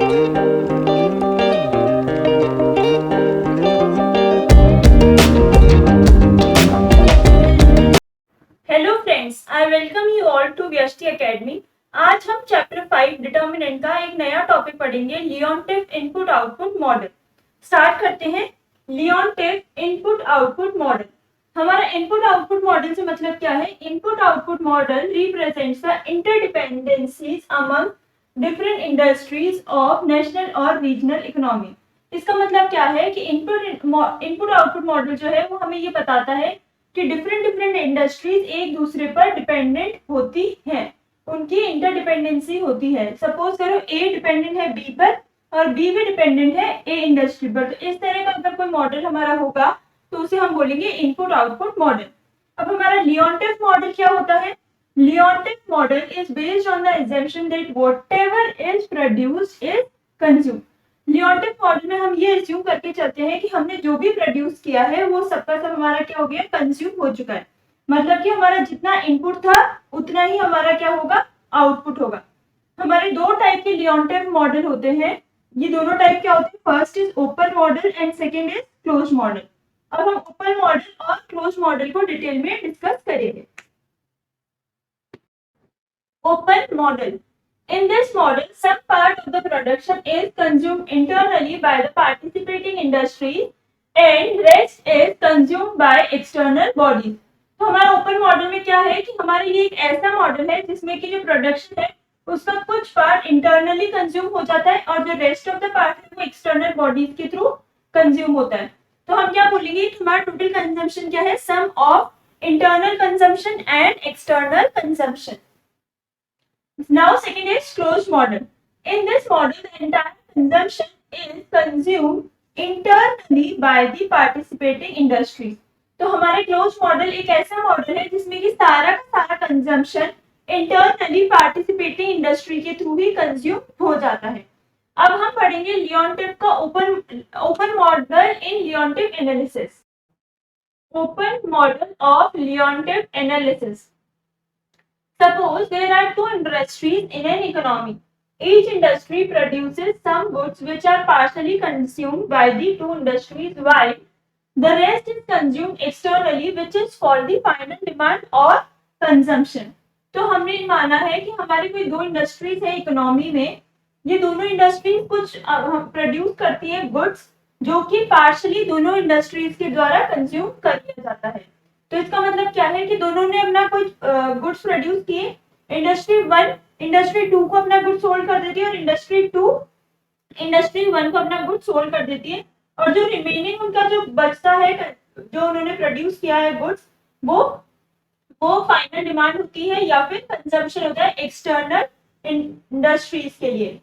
Hello friends, I welcome you all to Vyashti academy. आज हम chapter 5 determinant का एक नया टॉपिक पढ़ेंगे, लियोनटिफ इनपुट आउटपुट मॉडल। स्टार्ट करते हैं। लियोनटिफ इनपुट आउटपुट मॉडल। हमारा इनपुट आउटपुट मॉडल से मतलब क्या है? Input output model represents the interdependencies among different industries of national और रीजनल इकोनॉमी। इसका मतलब क्या है कि इनपुट आउटपुट मॉडल जो है वो हमें ये बताता है कि डिफरेंट इंडस्ट्रीज एक दूसरे पर डिपेंडेंट होती हैं, उनकी इंटरडिपेंडेंसी होती है। सपोज करो ए डिपेंडेंट है बी पर और बी भी डिपेंडेंट है ए इंडस्ट्री पर। तो इस तरह का अगर कोई मॉडल हमारा होगा तो उसे हम बोलेंगे इनपुट आउटपुट मॉडल। अब हमारा लियोनटिफ मॉडल क्या होता है? Leontief model is based on the assumption that whatever is produced is consumed। Leontief model में हम ये एज्यूम करके चलते हैं कि हमने जो भी प्रोड्यूस किया है वो सबका सब हमारा क्या हो गया? कंज्यूम हो चुका है। मतलब कि हमारा जितना इनपुट था उतना ही हमारा क्या होगा? आउटपुट होगा। हमारे दो टाइप के लियोनटिफ मॉडल होते हैं। ये दोनों टाइप क्या होते हैं? First is open model and second is close model. अब हम ओपन मॉडल और क्लोज मॉडल को डिटेल में डिस्कस करेंगे। Open model. In this model, some part of the production is consumed internally by the participating industry and rest is consumed by external bodies। तो हमारा open model में क्या है कि हमारा ये एक ऐसा मॉडल है जिसमें कि जो प्रोडक्शन है उसका कुछ पार्ट इंटरनली कंज्यूम हो जाता है और जो रेस्ट ऑफ द पार्ट है वो एक्सटर्नल बॉडीज के थ्रू कंज्यूम होता है। तो हम क्या बोलेंगे कि हमारा टोटल कंजम्पशन क्या है? Sum of internal consumption and external consumption. Now second is closed model. In this model, the entire consumption is consumed internally by the participating industries। तो हमारे क्लोज मॉडल एक ऐसा मॉडल है जिसमें कि सारा का सारा कंजम्पशन इंटरनली पार्टिसिपेटिंग इंडस्ट्री के थ्रू ही कंज्यूम हो जाता है। अब हम पढ़ेंगे लियोनटिफ का open model in Leontief analysis. Open model of Leontief analysis. Suppose there are two industries in an economy. Each industry produces some goods which are partially consumed by the two industries while the rest is consumed externally, which is called the final demand or consumption। तो हमने माना है कि हमारी कोई दो industries है economy में। ये दोनों इंडस्ट्रीज कुछ प्रोड्यूस करती है गुड्स जो कि पार्शली दोनों इंडस्ट्रीज के द्वारा कंज्यूम कर लिया जाता है। तो इसका मतलब क्या है कि दोनों ने अपना कुछ गुड्स प्रोड्यूस किए। इंडस्ट्री 1 इंडस्ट्री 2 को अपना गुड्स सोल्ड कर देती है और इंडस्ट्री 2 इंडस्ट्री 1 को अपना गुड्स सोल्ड कर देती है। और जो रिमेनिंग उनका जो बचता है जो उन्होंने प्रोड्यूस किया है गुड्स वो फाइनल डिमांड होती है या फिर कंजम्पशन होता है एक्सटर्नल इंडस्ट्रीज के लिए।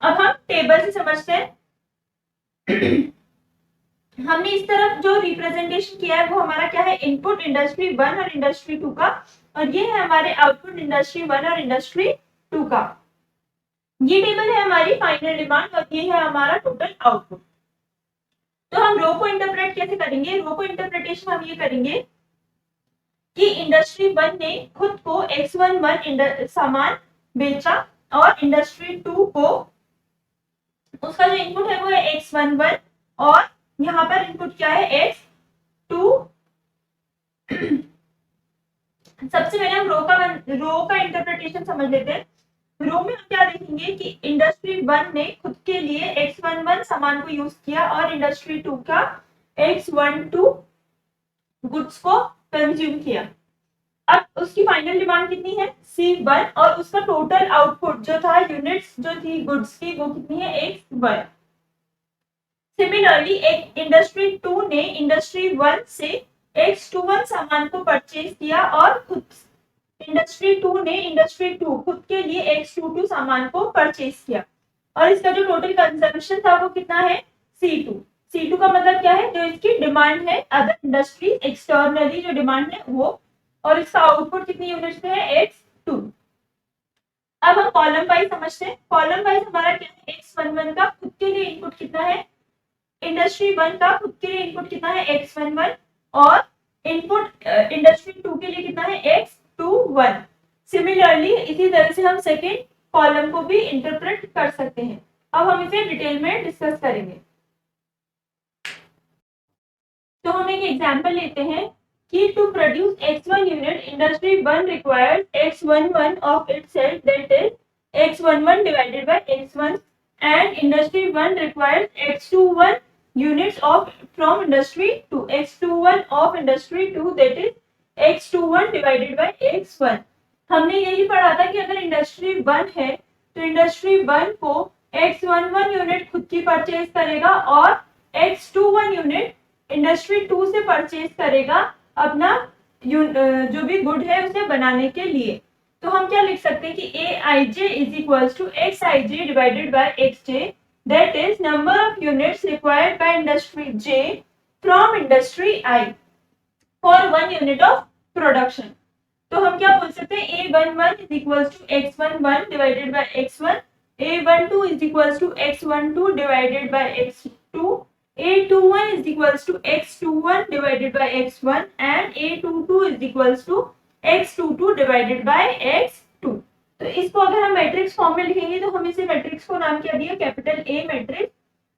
अब हम टेबल से समझते हैं। हमने इस तरफ जो रिप्रेजेंटेशन किया है वो हमारा क्या है? इनपुट इंडस्ट्री 1 और इंडस्ट्री 2 का, और ये है हमारे आउटपुट इंडस्ट्री 1 और इंडस्ट्री 2 का। ये टेबल है हमारी फाइनल डिमांड और ये है हमारा टोटल आउटपुट। तो हम रो को इंटरप्रेट कैसे करेंगे? रो को इंटरप्रिटेशन हम ये करेंगे कि इंडस्ट्री 1 ने खुद को X11 सामान बेचा और इंडस्ट्री 2 को उसका जो इनपुट है वो है X11 और यहाँ पर इनपुट क्या है? X2। सबसे पहले हम रो का इंटरप्रिटेशन समझ लेते हैं। रो में हम क्या देखेंगे कि इंडस्ट्री 1 ने खुद के लिए X11 सामान को यूज किया और इंडस्ट्री 2 का X12 गुड्स को कंज्यूम किया। अब उसकी फाइनल डिमांड कितनी है? C1 और उसका टोटल आउटपुट जो था यूनिट्स जो थी गुड्स की वो कितनी है? X1। सिमिलरली एक इंडस्ट्री 2 ने इंडस्ट्री 1 से X21 सामान को परचेज किया और खुद इंडस्ट्री 2 ने इंडस्ट्री 2 खुद के लिए X22 सामान को परचेज किया और इसका जो टोटल कंजम्पशन था वो कितना है? C2। C2 का मतलब क्या है? जो इसकी डिमांड है अदर इंडस्ट्री एक्सटर्नली जो डिमांड है वो, और इसका आउटपुट कितनी यूनिट्स में है? X2। अब हम कॉलम वाइज समझते हैं। कॉलम वाइज हमारा क्या है? X11 का खुद के लिए इनपुट कितना है? इंडस्ट्री 1 का खुद के लिए इनपुट कितना है? X11 और इनपुट इंडस्ट्री 2 के लिए कितना है? X21। सिमिलरली इसी तरह से हम सेकेंड कॉलम को भी इंटरप्रेट कर सकते हैं। अब हम इसे डिटेल में डिस्कस करेंगे। तो हम एक एग्जांपल लेते हैं कि to produce x1 unit industry 1 requires x11 of itself, that is x11 divided by x1, and industry 1 requires x21 units of from industry 2, x21 of industry 2, that is x21 divided by x1। हमने यही पढ़ा था कि अगर industry 1 है तो industry 1 को x11 unit खुद की परचेज करेगा और x21 यूनिट इंडस्ट्री 2 से परचेज करेगा अपना जो भी गुड है उसे बनाने के लिए। तो हम क्या लिख सकते हैं कि aij is equals to xij divided by xj, that is number of units required by industry J from industry I for 1 unit of production। तो हम क्या बोल सकते हैं A11 is equals to x11 divided by x1, A12 is equals to x12 divided by x2, A21 is equals to x21 divided by x1, and A22 is equals to x22 divided by x2। तो इसको अगर हम matrix form में लिखेंगे तो हम इसे matrix को नाम क्या दिया, कैपिटल ए मैट्रिक्स,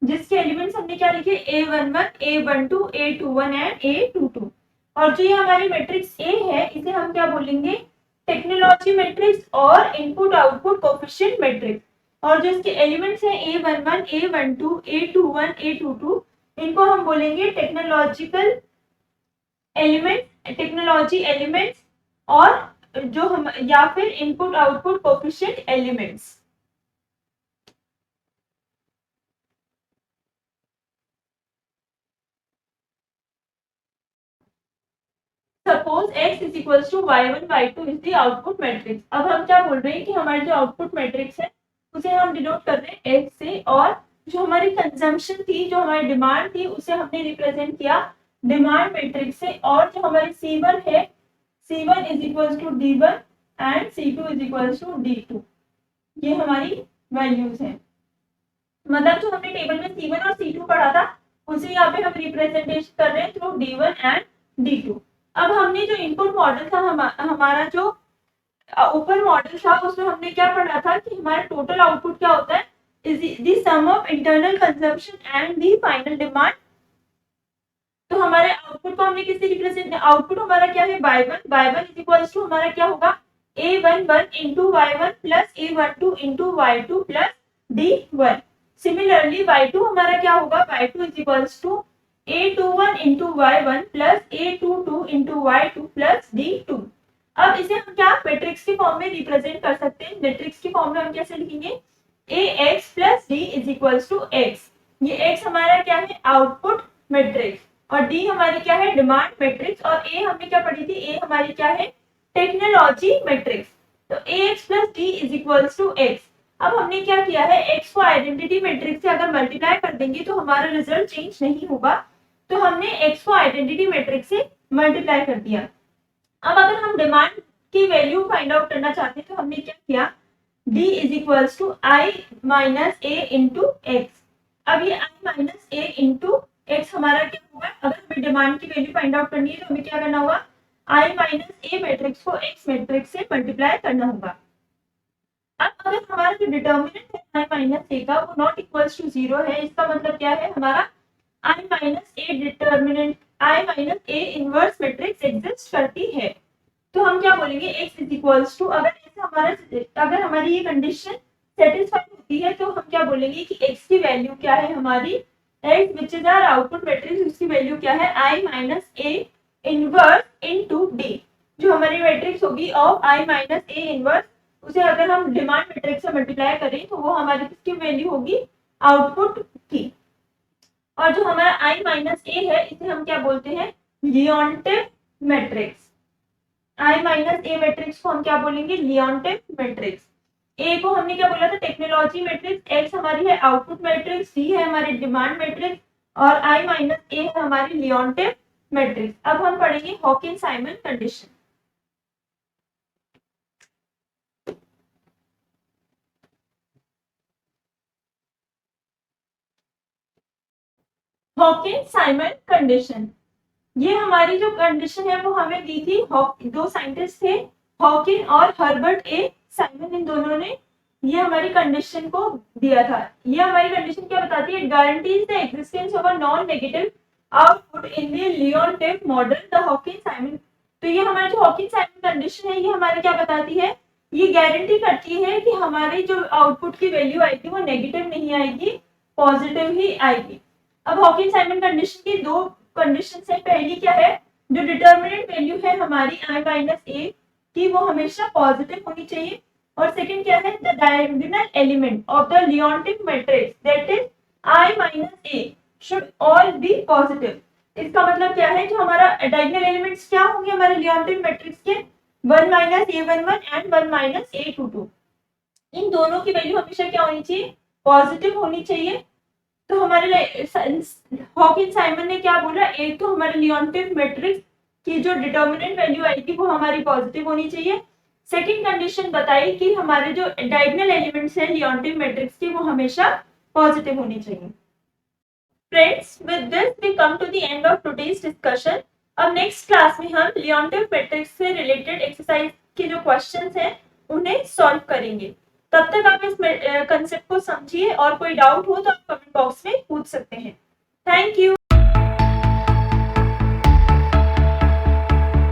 जिसके एलिमेंट्स हमने क्या लिखे A11, A12, A21 and A22। और जो ये हमारी मैट्रिक्स ए है इसे हम क्या बोलेंगे, टेक्नोलॉजी मैट्रिक्स और इनपुट आउटपुट कोफिशिएंट मैट्रिक्स। और जो इसके एलिमेंट्स हैं A11, A12, A21, A22, इनको हम बोलेंगे टेक्नोलॉजिकल एलिमेंट, टेक्नोलॉजी एलिमेंट्स, और जो हम या फिर input output coefficient elements. Suppose x is equals to y1 y2 is the output matrix. अब हम क्या बोल रहे हैं कि हमारी जो आउटपुट मैट्रिक्स है उसे हम डिनोट कर रहे हैं x से, और जो हमारी कंजम्पशन थी, जो हमारी डिमांड थी, उसे हमने रिप्रेजेंट किया डिमांड मैट्रिक्स से। और जो हमारी C1 है, C1 is equals to D1 and C2 is equals to D2, ये हमारी वैल्यूज हैं। मतलब जो हमने टेबल में C1 और C2 पढ़ा था उसे यहाँ पे हम रिप्रेजेंटेशन कर रहे हैं थ्रू D1 एंड D2। अब हमने जो इनपुट मॉडल था, हमारा जो ऊपर मॉडल था उसमें हमने क्या पढ़ा था कि हमारा टोटल आउटपुट क्या होता है, is the sum of internal consumption and the final demand. तो हमारे आउटपुट को हमने किससे रिप्रेजेंट, आउटपुट हमारा क्या है y1 इज इक्वल्स टू हमारा क्या होगा A11 into y1 plus A12 into y2 plus D1। Similarly y2 हमारा क्या होगा, y2 is equals to A21 into y1 plus A22 into y2 plus D2। अब इसे हम क्या मैट्रिक्स की फॉर्म में रिप्रेजेंट कर सकते हैं। मैट्रिक्स की फॉर्म में हम कैसे लिखेंगे, ax plus d is equals to x। ये x हमारा क्या है, आउटपुट मैट्रिक्स, और d हमारी क्या है, डिमांड मैट्रिक्स, और a हमने क्या पढ़ी थी, a हमारी क्या है, टेक्नोलॉजी मैट्रिक्स। तो ax plus d is equals to x। अब हमने क्या किया है, x को आइडेंटिटी मैट्रिक्स से अगर मल्टीप्लाई कर देंगे तो हमारा रिजल्ट चेंज नहीं होगा, तो हमने x को आइडेंटिटी मैट्रिक्स से मल्टीप्लाई कर दिया। अब अगर हम डिमांड की वैल्यू फाइंड आउट करना चाहते हैं तो हमने क्या किया, d is equals to i minus a into x. अब ये i minus a into x हमारा क्या होगा, अगर हमें डिमांड की वैल्यू फाइंड आउट करनी है तो हमें क्या करना होगा, i माइनस a मैट्रिक्स को x मैट्रिक्स से मल्टीप्लाई करना होगा। अब अगर हमारा जो डिटर्मिनेंट है i माइनस a का वो नॉट इक्वल्स टू 0 है, इसका मतलब क्या है, हमारा i minus a determinant i minus a inverse matrix exist करती है। तो हम क्या बोलेंगे, x इज इक्वल्स टू, अगर हमारी ये कंडीशन सेटिस्फाई होती है तो हम क्या बोलेंगे कि x की वैल्यू क्या है, हमारी x which is our output matrix, उसकी वैल्यू क्या है, i minus a inverse into d। जो हमारी मैट्रिक्स होगी of i minus a inverse, उसे अगर हम डिमांड मैट्रिक्स से मल्टीप्लाई करें तो वो हमारी किसकी वैल्यू होगी, आउटपुट की। और जो हमारा i माइनस a है इसे हम क्या बोलते हैं, Leontief matrix. i minus a matrix को हम क्या बोलेंगे, लियोनटिव मैट्रिक्स। a को हमने क्या बोला था, टेक्नोलॉजी मैट्रिक्स, x हमारी है आउटपुट मैट्रिक्स, c है हमारी डिमांड मैट्रिक्स, और i माइनस a है हमारी लियोनटिव मैट्रिक्स। अब हम पढ़ेंगे Hawkins Simon condition. Hawkins Simon condition, ये हमारी जो कंडीशन है वो हमें दी थी, दो साइंटिस्ट थे, हॉकिन और हर्बर्ट ए साइमन, इन दोनों ने ये हमारी कंडीशन को दिया था। ये हमारी कंडीशन क्या बताती है? Guarantees the existence of a non negative output in the Leone-tiff model the Hawkins-Simon. तो ये हमारी जो हॉकिंस-साइमन कंडीशन है, ये हमारे क्या बताती है? ये गारंटी करती है कि हमारी जो आउटपुट की वैल्यू आएगी वो नेगेटिव नहीं आएगी, पॉजिटिव ही आएगी। अब हॉकिंस-साइमन कंडीशन की दो कंडीशन है। पहली क्या है? जो डिटर्मिनेंट वैल्यू है हमारी i माइनस ए की, वो हमेशा पॉजिटिव होनी चाहिए। और सेकंड क्या है? The diagonal element of the Leone-tiff matrix that is i minus A should all B positive. इसका मतलब क्या है? जो हमारा डायगोनल एलिमेंट्स क्या होंगे हमारे लियोन-टिफ मैट्रिक्स के? 1 minus a11 and 1 minus a22। इन दोनों की वैल्यू हमेशा क्या होनी चाहिए? पॉजिटिव होनी चाहिए। तो हमारे हॉकिंस-साइमन ने क्या बोला? एक तो हमारे लियोन-टिफ मैट्रिक्स की जो डिटर्मिनेंट वैल्यू आएगी वो हमारी पॉजिटिव होनी चाहिए। सेकंड कंडीशन बताई कि हमारे जो डायगोनल एलिमेंट्स हैं लियोन-टिफ मैट्रिक्स के, वो हमेशा पॉजिटिव होनी चाहिए। Friends, with this we come to the end of today's discussion. अब नेक्स्ट क्लास में हम लियोन-टिफ मैट्रिक्स से रिलेटेड एक्सरसाइज के जो क्वेश्चंस हैं उन्हें सॉल्व करेंगे। तब तक आप इस कंसेप्ट को समझिए और कोई डाउट हो तो आप कमेंट बॉक्स में पूछ सकते हैं। Thank you.